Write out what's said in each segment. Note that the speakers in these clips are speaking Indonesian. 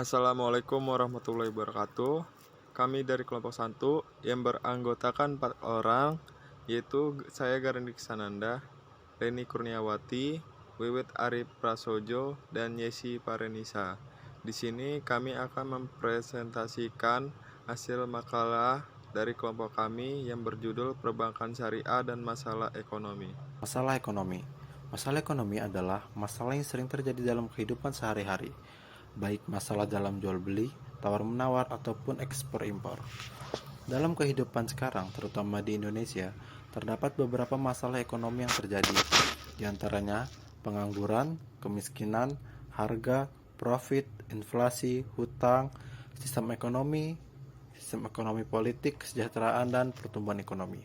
Assalamualaikum warahmatullahi wabarakatuh. Kami dari kelompok 1 yang beranggotakan 4 orang, yaitu saya Garendik Sananda, Reni Kurniawati, Wiwit Arif Prasojo, dan Yesi Parenisa. Di sini kami akan mempresentasikan hasil makalah dari kelompok kami yang berjudul Perbankan Syariah dan Masalah Ekonomi. Masalah ekonomi. Masalah ekonomi adalah masalah yang sering terjadi dalam kehidupan sehari-hari, baik masalah dalam jual beli, tawar-menawar, ataupun ekspor-impor. Dalam kehidupan sekarang, terutama di Indonesia, terdapat beberapa masalah ekonomi yang terjadi, di antaranya pengangguran, kemiskinan, harga, profit, inflasi, hutang, sistem ekonomi politik, kesejahteraan, dan pertumbuhan ekonomi.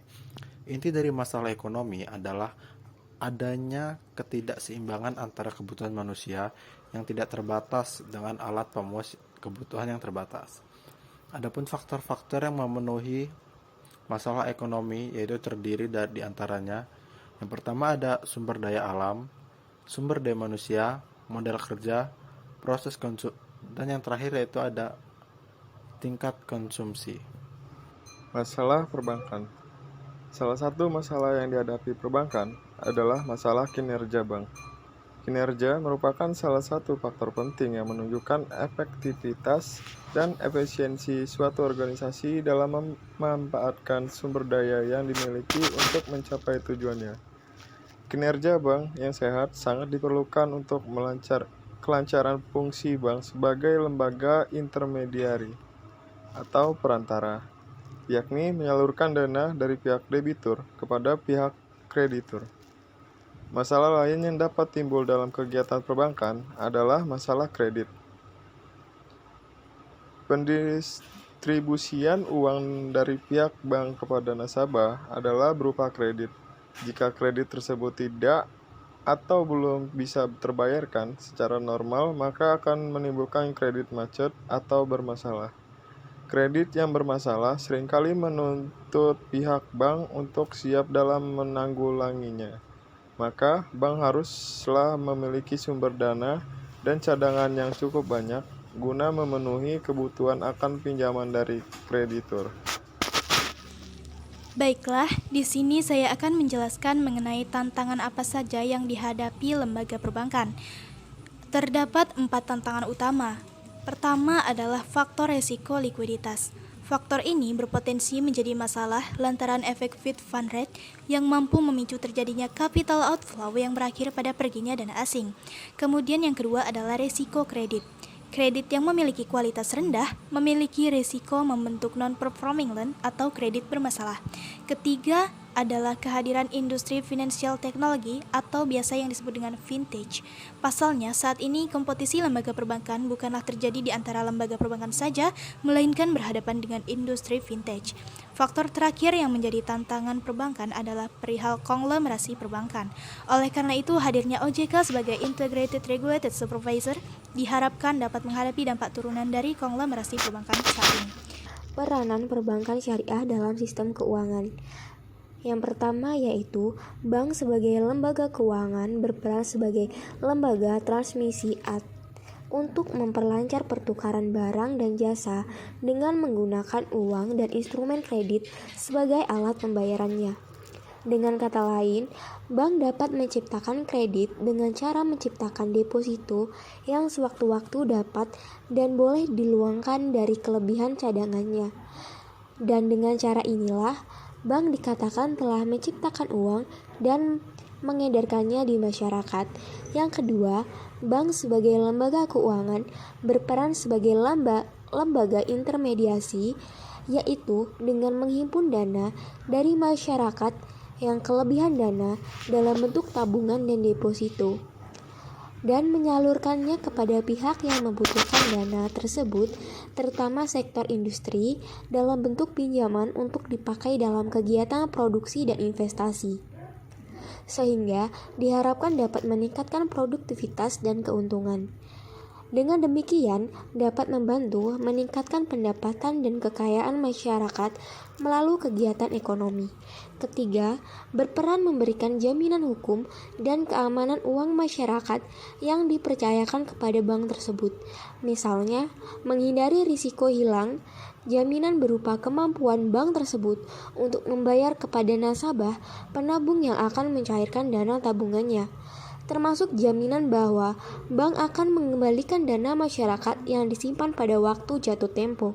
Inti dari masalah ekonomi adalah adanya ketidakseimbangan antara kebutuhan manusia yang tidak terbatas dengan alat pemuas kebutuhan yang terbatas. Adapun faktor-faktor yang memenuhi masalah ekonomi yaitu terdiri dari antaranya, yang pertama ada sumber daya alam, sumber daya manusia, modal kerja, proses konsumsi, dan yang terakhir yaitu ada tingkat konsumsi. Masalah perbankan. Salah satu masalah yang dihadapi perbankan adalah masalah kinerja bank. Kinerja merupakan salah satu faktor penting yang menunjukkan efektivitas dan efisiensi suatu organisasi dalam memanfaatkan sumber daya yang dimiliki untuk mencapai tujuannya. Kinerja bank yang sehat sangat diperlukan untuk kelancaran fungsi bank sebagai lembaga intermediari atau perantara, yakni menyalurkan dana dari pihak debitur kepada pihak kreditur. Masalah lain yang dapat timbul dalam kegiatan perbankan adalah masalah kredit. Pendistribusian uang dari pihak bank kepada nasabah adalah berupa kredit. Jika kredit tersebut tidak atau belum bisa terbayarkan secara normal, maka akan menimbulkan kredit macet atau bermasalah. Kredit yang bermasalah seringkali menuntut pihak bank untuk siap dalam menanggulanginya. Maka, bank haruslah memiliki sumber dana dan cadangan yang cukup banyak guna memenuhi kebutuhan akan pinjaman dari kreditur. Baiklah, di sini saya akan menjelaskan mengenai tantangan apa saja yang dihadapi lembaga perbankan. Terdapat 4 tantangan utama. Pertama adalah faktor resiko likuiditas. Faktor ini berpotensi menjadi masalah lantaran efek Fed Fund Rate yang mampu memicu terjadinya capital outflow yang berakhir pada perginya dana asing. Kemudian yang kedua adalah resiko kredit. Kredit yang memiliki kualitas rendah memiliki risiko membentuk non-performing loan atau kredit bermasalah. Ketiga adalah kehadiran industri financial technology atau biasa yang disebut dengan vintage. Pasalnya, saat ini kompetisi lembaga perbankan bukanlah terjadi di antara lembaga perbankan saja, melainkan berhadapan dengan industri vintage. Faktor terakhir yang menjadi tantangan perbankan adalah perihal konglomerasi perbankan. Oleh karena itu, hadirnya OJK sebagai Integrated Regulated Supervisor diharapkan dapat menghadapi dampak turunan dari konglomerasi perbankan saat ini. Peranan perbankan syariah dalam sistem keuangan. Yang pertama yaitu bank sebagai lembaga keuangan berperan sebagai lembaga transmisi untuk memperlancar pertukaran barang dan jasa dengan menggunakan uang dan instrumen kredit sebagai alat pembayarannya. Dengan kata lain, bank dapat menciptakan kredit dengan cara menciptakan deposito yang sewaktu-waktu dapat dan boleh diluangkan dari kelebihan cadangannya. Dan dengan cara inilah, bank dikatakan telah menciptakan uang dan mengedarkannya di masyarakat. Yang kedua, bank sebagai lembaga keuangan berperan sebagai lembaga intermediasi, yaitu dengan menghimpun dana dari masyarakat yang kelebihan dana dalam bentuk tabungan dan deposito, dan menyalurkannya kepada pihak yang membutuhkan dana tersebut, terutama sektor industri, dalam bentuk pinjaman untuk dipakai dalam kegiatan produksi dan investasi, sehingga diharapkan dapat meningkatkan produktivitas dan keuntungan. Dengan demikian, dapat membantu meningkatkan pendapatan dan kekayaan masyarakat melalui kegiatan ekonomi. Ketiga, berperan memberikan jaminan hukum dan keamanan uang masyarakat yang dipercayakan kepada bank tersebut. Misalnya, menghindari risiko hilang, jaminan berupa kemampuan bank tersebut untuk membayar kepada nasabah penabung yang akan mencairkan dana tabungannya, termasuk jaminan bahwa bank akan mengembalikan dana masyarakat yang disimpan pada waktu jatuh tempo.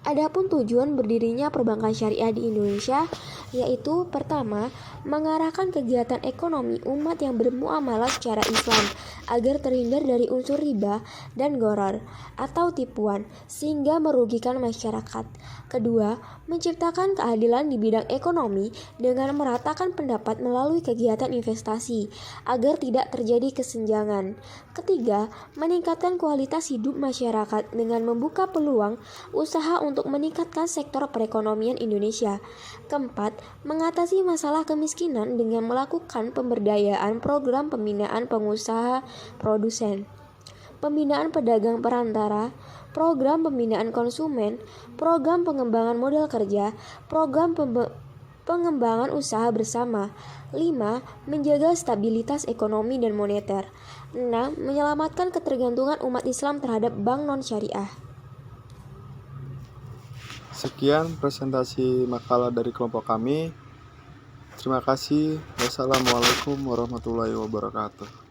Adapun tujuan berdirinya perbankan syariah di Indonesia yaitu pertama, mengarahkan kegiatan ekonomi umat yang bermuamalah secara Islam agar terhindar dari unsur riba dan gharar atau tipuan sehingga merugikan masyarakat. Kedua, menciptakan keadilan di bidang ekonomi dengan meratakan pendapat melalui kegiatan investasi agar tidak terjadi kesenjangan. Ketiga, meningkatkan kualitas hidup masyarakat dengan membuka peluang usaha untuk meningkatkan sektor perekonomian Indonesia. Keempat, mengatasi masalah kemiskinan dengan melakukan pemberdayaan program pembinaan pengusaha produsen, pembinaan pedagang perantara, program pembinaan konsumen, program pengembangan modal kerja, program pengembangan usaha bersama. 5. Menjaga stabilitas ekonomi dan moneter. 6. Menyelamatkan ketergantungan umat Islam terhadap bank non-syariah. Sekian presentasi makalah dari kelompok kami. Terima kasih. Wassalamualaikum warahmatullahi wabarakatuh.